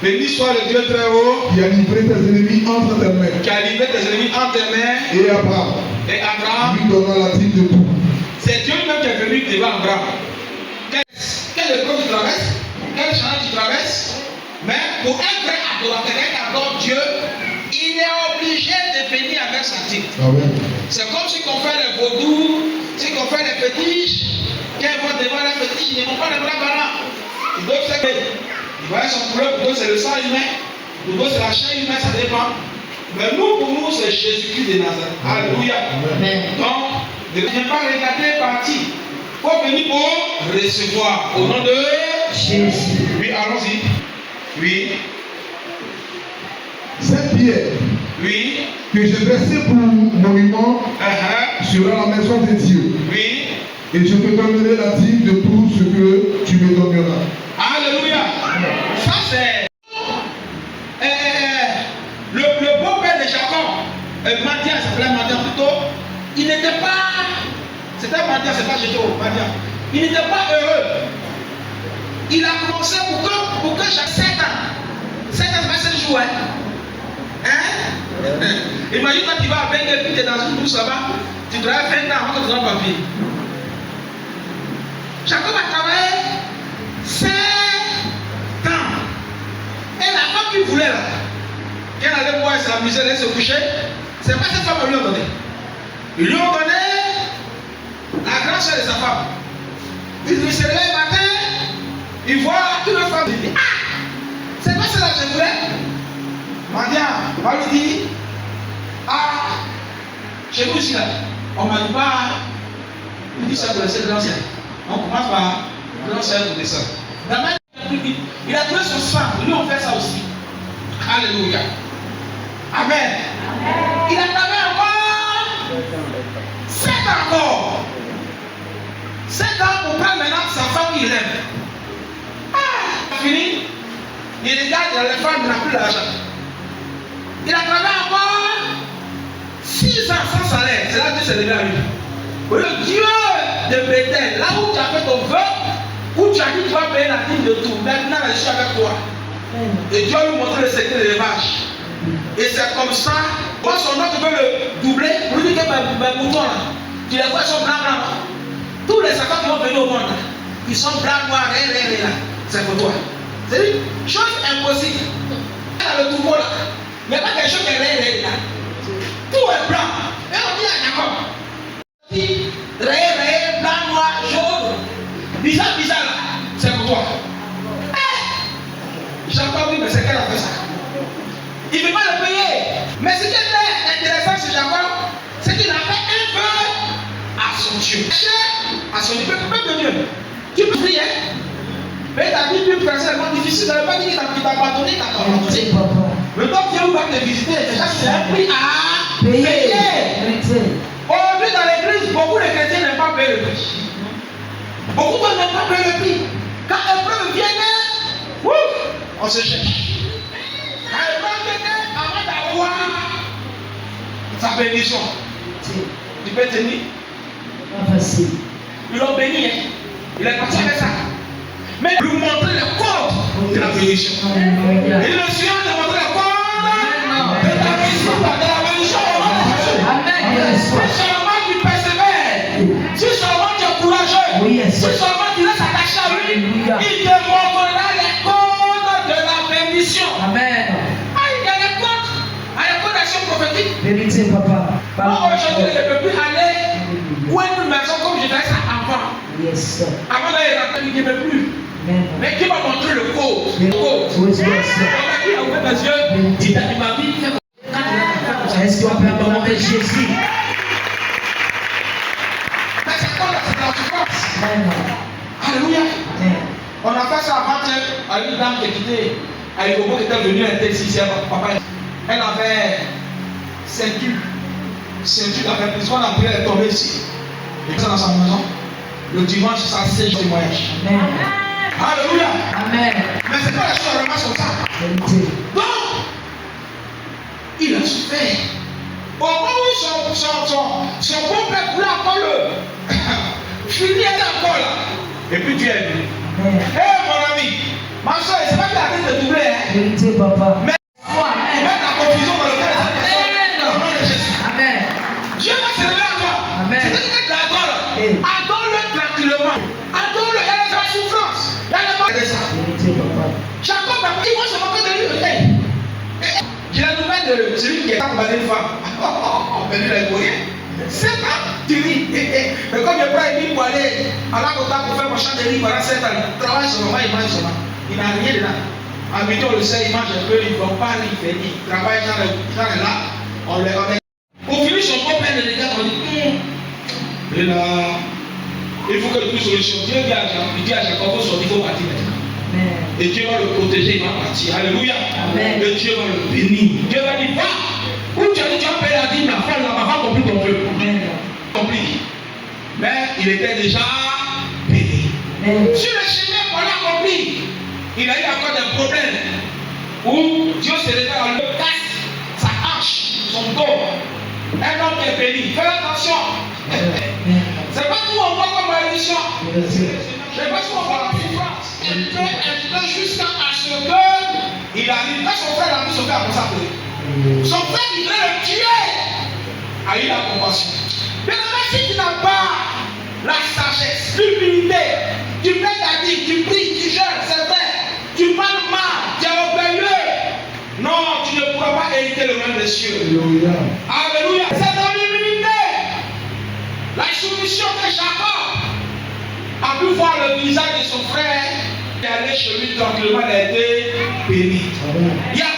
Béni soit le Dieu très haut. Qui a livré tes ennemis entre tes mains. Qui a livré tes ennemis entre tes mains. Et Abraham. Lui donnant la dîme de tout. C'est Dieu même qui est venu devant Abraham. Quelle épreuve tu traverses? Quel challenge tu traverses? Mais pour un vrai adorateur, quelqu'un qui adore Dieu, il est obligé de venir avec sa dîme. C'est comme si on fait les vaudous, si on fait les fétiches. Quand ils vont devant les fétiches, ils ne vont pas les bras ballants. Ils doivent faire. Ils voient son couleur, pour eux c'est le sang humain, pour eux c'est la chair humaine, ça dépend. Mais nous, pour nous, c'est Jésus-Christ de Nazareth. Alléluia. Donc, ne viens pas regarder parti. Il faut venir pour recevoir. Au nom de Jésus. Oui, allons-y. Oui. Cette pierre. Oui. Que j'ai dressée pour monument sera la maison de Dieu. Oui. Et je te donnerai la dîme de tout ce que tu me donneras. Alléluia. Ça c'est le beau-père de Jacob. Madian, il s'appelait Madian plutôt. Il n'était pas. C'était Madian, c'est pas Jéto, Madian. Il n'était pas heureux. Il a commencé pour que chaque 7 ans. 7 ans, c'est pas 7 jours. Imagine quand tu vas à Bengue et puis tu es dans une douce là-bas, tu travailles 20 ans avant que tu aies un papier. Jacob a travaillé 7 ans. Et la femme qu'il voulait là, quand elle allait voir s'amuser, elle allait se coucher, c'est pas cette femme qu'on lui a donné. Ils lui ont donné la grande soeur de sa femme. Il se réveille le matin, il voit une autre femme, il dit ah, c'est pas celle-là que je voulais. Mandia, on va lui dire ah, chez nous ici là, on m'a dit pas, il dit ça pour laisser le grand ciel. On commence par grand ciel pour descendre. Il a trouvé son sang, lui on fait ça aussi. Alléluia. Amen. Il a travaillé encore 7 ans encore. 7 ans pour prendre maintenant sa femme qu'il aime. Ah, fini. Il regarde les femmes, il n'a plus d'argent. Il a travaillé encore 6 ans sans salaire. C'est là que c'est levé à lui. Le Dieu de Bethel, là où tu as fait ton vœu, où tu as dit que tu vas payer la dîme de tout, maintenant je suis avec toi. Et Dieu lui montre le secret de l'élevage. Et c'est comme ça, quand son autre veut le doubler, pour lui dire que mes moutons là, tu les vois, ils sont blancs, blancs. Tous les sacots qui vont venir au monde là, ils sont blancs, noirs, là. C'est pour toi. C'est une chose impossible. Il y a le troupeau là. Mais pas quelque chose qui est là. Tout est blanc. Et on dit à Jacob. Blanc, noir, jaune. Bizarre là. C'est pour toi. Jacob dit, mais c'est qu'elle a fait ça. Il ne veut pas le payer. Mais ce qui était intéressant chez Jacob, c'est qu'il a fait un vœu à son Dieu. À son Dieu. Peuple de Dieu. Tu peux prier. Mais ta vie plus personnellement difficile, ça ne veut pas dire qu'il t'a abandonné, ta volonté. Le temps Dieu va te visiter, déjà c'est un prix à payer. Aujourd'hui dans l'église, beaucoup de chrétiens n'aiment pas payer le prix. Beaucoup de gens n'aiment pas payer le prix. Quand l'épreuve vient, on se cherche. Quand l'épreuve vient, avant d'avoir sa bénédiction, tu peux tenir. Pas facile. Ils l'ont béni, hein. Il est parti avec ça. Mais lui montrer le code de la bénédiction. Et le Seigneur te montrer le code de la bénédiction. Amen. Si seulement tu persévères, si seulement tu es courageux, si seulement tu restes attaché à lui, il te montrera les codes de la bénédiction. Amen. Il y a les codes d'action prophétique. Vérité, papa. Moi, aujourd'hui, je ne peux plus aller où une maison comme je faisais ça avant. Yes. Avant d'aller, il ne peut plus. Mais qui m'a montré le code? Le code. Oui, il a ouvert mes yeux, il m'a dit, est-ce qu'on peut demander Jésus? Mais c'est quoi c'est dans tu penses? Alléluia. On a fait ça avant-hier à une dame qui était à Yobo qui était venue, elle était ici, papa. Elle avait ceinture. Ceinture avec plus soin, la prière est tombée ici. Et ça dans sa maison. Le dimanche, ça c'est le témoignage. Alléluia. Amen. Mais c'est pas la chose vraiment sur ça. Donc, il a souffert. Au moment où son beau-père voulait encore le finir encore là. Et puis Dieu est venu. Hé mon ami, ma soeur, c'est pas qu'il a arrêté de doubler. Hein? Vérité, papa. Mais la confusion dans le cœur de cette personne. Au nom de Jésus. Amen. Dieu va se révéler à toi. Amen. C'est ce que tu adores. Adore-le tranquillement. Adore-le. Il y a la souffrance. Il y a le mal de ça. Vérité, papa. Jacob, il va se moquer de lui. J'ai la nouvelle de celui qui est accompagné de femme. Mais lui, il est courrier. C'est pas Thierry. Mais comme je prends une pour aller à la côte pour faire mon champ de riz pendant 7 ans, il travaille sur le il mange seulement. Il n'a rien dedans. En midi, on le sait, il mange un peu, il ne va pas, il fait, il travaille dans le là. On le au finish, son corps plein de dégâts, on dit, et là, il faut que tu solutions. Dieu dit à Jacob, son niveau va partir maintenant. Et Dieu va le protéger, il va partir. Alléluia. Amen. Et Dieu va le bénir. Dieu va dire, va. Où tu as dit, tu as payé la dîme, la femme, la maman compris ton vœu. Compris. Mais il était déjà payé. Sur le chemin, on l'a compris. Il a eu encore des problèmes. Où Dieu se révèle en le casse, sa hanche, son dos. Un homme est béni. Fais attention. C'est pas tout on voit comme malédiction. C'est pas tout on voit comme souffrance. Il peut jusqu'à ce qu'il arrive. Quand son frère a mis son frère comme ça, son frère qui voulait le tuer a eu la compassion. Mais si tu n'as pas la sagesse, l'humilité, tu mets ta vie, tu pries, tu jeûnes, c'est vrai, tu parles mal, tu es orgueilleux. Non, tu ne pourras pas hériter le royaume des cieux. Alléluia. C'est dans l'humilité. La soumission de Jacob a pu voir le visage de son frère et aller chez lui tranquillement, il a été béni. Il y a